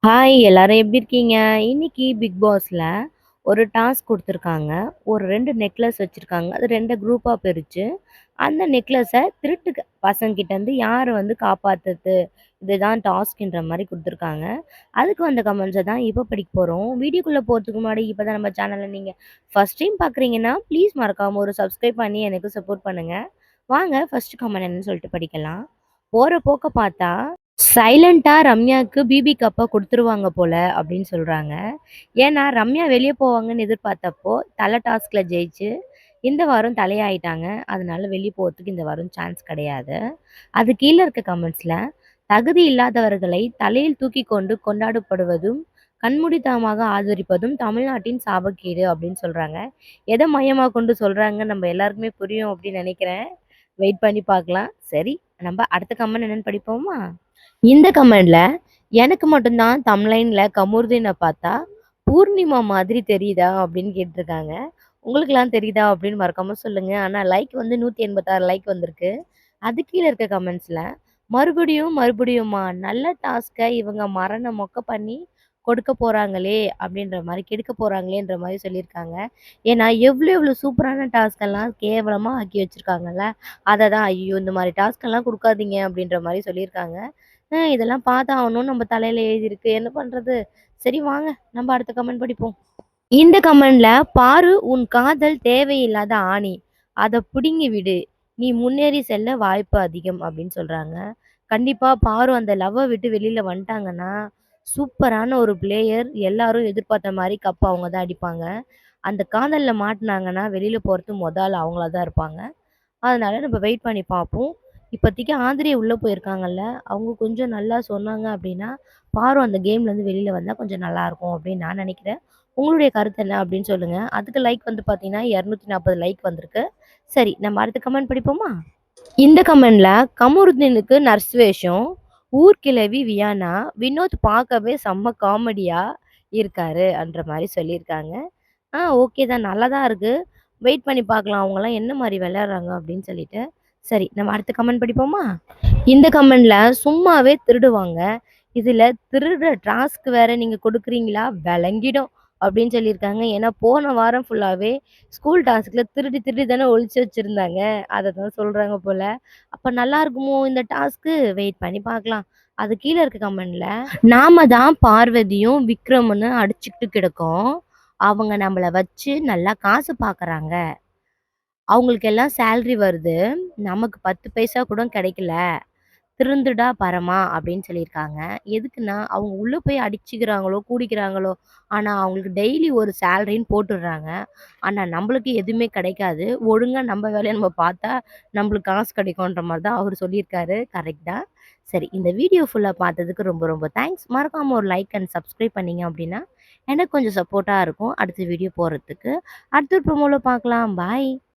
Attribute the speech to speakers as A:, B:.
A: Hi எல்லாரும் எப்படி இருக்கீங்க? இன்னைக்கு பிக் பாஸ்ல ஒரு டாஸ்க் குடுத்துருக்காங்க. ஒரு 2 நெக்லஸ் வச்சிருக்காங்க. அது 2 குரூப்பா பிரிச்சு, அந்த நெக்லஸ திருட்டு பசங்ககிட்டருந்து யாரு வந்து காப்பாத்துறது? இதுதான் டாஸ்க்ன்ற மாரி குடுத்துருக்காங்க. அதுக்கு வந்த கமெண்ட்ஸ தான் இப்ப படிக்க போறோம். வீடியோக்குள்ள போறதுக்கு முன்னாடி இப்ப தான் நம்ம சேனல நீங்க ஃபர்ஸ்ட் டைம் பார்க்குறீங்கன்னா, ப்ளீஸ் மறக்காம ஒரு சப்ஸ்கிரைப் பண்ணி எனக்கு சப்போர்ட் பண்ணுங்க. வாங்க ஃபர்ஸ்ட் கமெண்ட் என்னன்னு சொல்லிட்டு படிக்கலாம். போற போக்க பார்த்தா சைலன்ட்டா ரம்யாக்கு பிபி கப்ப குடுத்துருவாங்க போல அப்படின்னு சொல்றாங்க. ஏன்னா, ரம்யா வெளிய போவாங்கன்னு எதிர்பார்த்தப்போ, தல டாஸ்க்ல ஜெயிச்சு, இந்த வாரம் தலையாயிட்டாங்க. அதனால வெளிய போறதுக்கு இந்த வாரம் சான்ஸ் கிடையாது. அது கீழ இருக்க கமெண்ட்ஸ்ல, தகுதி இல்லாதவர்களை தலையில் தூக்கிக் கொண்டு கொண்டாடப்படுவதும், கண்மூடித்தனமாக ஆதரிப்பதும் தமிழ்நாட்டின் சாபக்கேடு அப்படின்னு சொல்றாங்க. எத மையமா கொண்டு சொல்றாங்கன்னு நம்ம எல்லாருக்குமே புரியும் அப்படின்னு நெனைக்கிறேன். வெயிட் பண்ணி பார்க்கலாம். சரி, நம்ம அடுத்த கமெண்ட் என்னன்னு படிப்போமா? இந்த கமெண்ட்ல எனக்கு மட்டும் தான் தம்ப்லைன்ல கமருதீன பார்த்தா, பூர்ணிமா மாதிரி தெரியுதா? அப்படின்னு கேட்டிருக்காங்க. உங்களுக்கெல்லாம் தெரியுதா? அப்படின்னு மறக்காம சொல்லுங்க. ஆனா லைக் வந்து 186 லைக் வந்திருக்கு. அது கீழ இருக்க கமெண்ட்ஸ்ல, மறுபடியும் மறுபடியுமா நல்ல டாஸ்க்க இவங்க மரண மொக்க பண்ணி கொடுக்க போறாங்களே! அப்படின்ற மாரி கெடுக்க போறாங்களேன்ற மாரி சொல்லியிருக்காங்க. ஏன்னா எவ்ளோ எவ்ளோ சூப்பரான டாஸ்க் எல்லாம் கேவலமா ஆக்கி வச்சிருக்காங்கல்ல. அத தான் ஐயோ! இந்த மாரி டாஸ்க் எல்லாம் குடுக்காதீங்க அப்படின்ற மாரி சொல்லியிருக்காங்க. இதெல்லாம் பார்த்தாகணும்னு நம்ம தலையில எழுதியிருக்கு. என்ன பண்றது? சரி வாங்க, நம்ம அடுத்த கமெண்ட் படிப்போம். இந்த கமெண்ட்ல பாரு உன் காதல் தேவையில்லாத ஆணி. அத புடுங்கி விடு. நீ முன்னேறி செல்ல வாய்ப்பு அதிகம் அப்படின்னு சொல்றாங்க. கண்டிப்பா பாரு அந்த லவ்வ விட்டு வெளியில வந்துட்டாங்கன்னா, சூப்பரான ஒரு பிளேயர் எல்லாரும் எதிர்பார்த்த மாரி கப் அவங்க தான் அடிப்பாங்க. அந்த காதல்ல மாட்டுனாங்கன்னா, வெளியில போறது மொத ஆள் அவங்களா தான் இருப்பாங்க. அதனால நம்ம வெயிட் பண்ணி பார்ப்போம். இப்போதைக்கு ஆதிரியா உள்ள போயிருக்காங்கல்ல, அவங்க கொஞ்சம் நல்லா சொன்னாங்க அப்படின்னா, பாரு அந்த கேம்லேருந்து வெளியில வந்தா கொஞ்சம் நல்லாயிருக்கும் அப்படின்னு நான் நினைக்கிறேன். உங்களுடைய கருத்து என்ன அப்படின்னு சொல்லுங்க. அதுக்கு லைக் வந்து பார்த்தீங்கன்னா, 240 லைக் வந்திருக்கு. சரி, நம்ம அடுத்த கமெண்ட் படிப்போமா? இந்த கமெண்ட்ல கமருதீனுக்கு நர்ஸ் வேஷம், ஊர் கிழவி வியானா, வினோத் பார்க்கவே செம்ம காமெடியா இருக்காரு என்ற மாரி சொல்லியிருக்காங்க. ஓகே தான். நல்லா தான் இருக்கு. வெயிட் பண்ணி பார்க்கலாம். அவங்கலாம் என்ன மாரி விளையாடுறாங்க அப்படின்னு சொல்லிட்டு. சரி, நம்ம அடுத்த கமெண்ட் படிப்போமா? இந்த கமெண்ட்ல சும்மாவே திருடுவாங்க. இதுல திருடுற டாஸ்க் வேற நீங்க குடுக்குறீங்களா? வெளங்கிடும் அப்படின்னு சொல்லியிருக்காங்க. ஏன்னா போன வாரம் ஃபுல்லாவே ஸ்கூல் டாஸ்க்ல திருடி திருடி தானே ஒளிச்சு வச்சிருந்தாங்க. அத தான் சொல்றாங்க போல. அப்ப நல்லா இருக்குமோ இந்த டாஸ்க்கு? வெயிட் பண்ணி பார்க்கலாம். அது கீழ இருக்க கமெண்ட்ல, நாம தான் பார்வதியும், விக்ரம்னு அடிச்சுக்கிட்டு கிடக்கோம். அவங்க நம்மள வச்சு நல்லா காசு பார்க்குறாங்க. அவங்களுக்கு எல்லாம் சேலரி வருது. நமக்கு 10 பைசா கூட கிடைக்கல. திருந்துடா பரமா அப்படின்னு சொல்லியிருக்காங்க. எதுக்குன்னா, அவங்க உள்ள போய் அடிச்சுக்கிறாங்களோ, கூடிக்கிறாங்களோ, ஆனா அவங்களுக்கு டெய்லி ஒரு சேலரின்னு போட்டுடுறாங்க. ஆனா நம்மளுக்கு எதுவுமே கிடைக்காது. ஒழுங்கா நம்ம வேலைய நம்ம பார்த்தா, நம்மளுக்கு காசு கிடைக்குன்ற மாரி தான் அவரு சொல்லியிருக்காரு. கரெக்ட் தான். சரி, இந்த வீடியோ ஃபுல்லா பார்த்ததுக்கு ரொம்ப ரொம்ப தேங்க்ஸ். மறக்காம ஒரு லைக் அண்ட் சப்ஸ்கிரைப் பண்ணீங்க அப்படின்னா, எனக்கு கொஞ்சம் சப்போர்ட்டா இருக்கும். அடுத்த வீடியோ போடுறதுக்கு. அடுத்த ப்ரோமோல பார்க்கலாம். பாய்.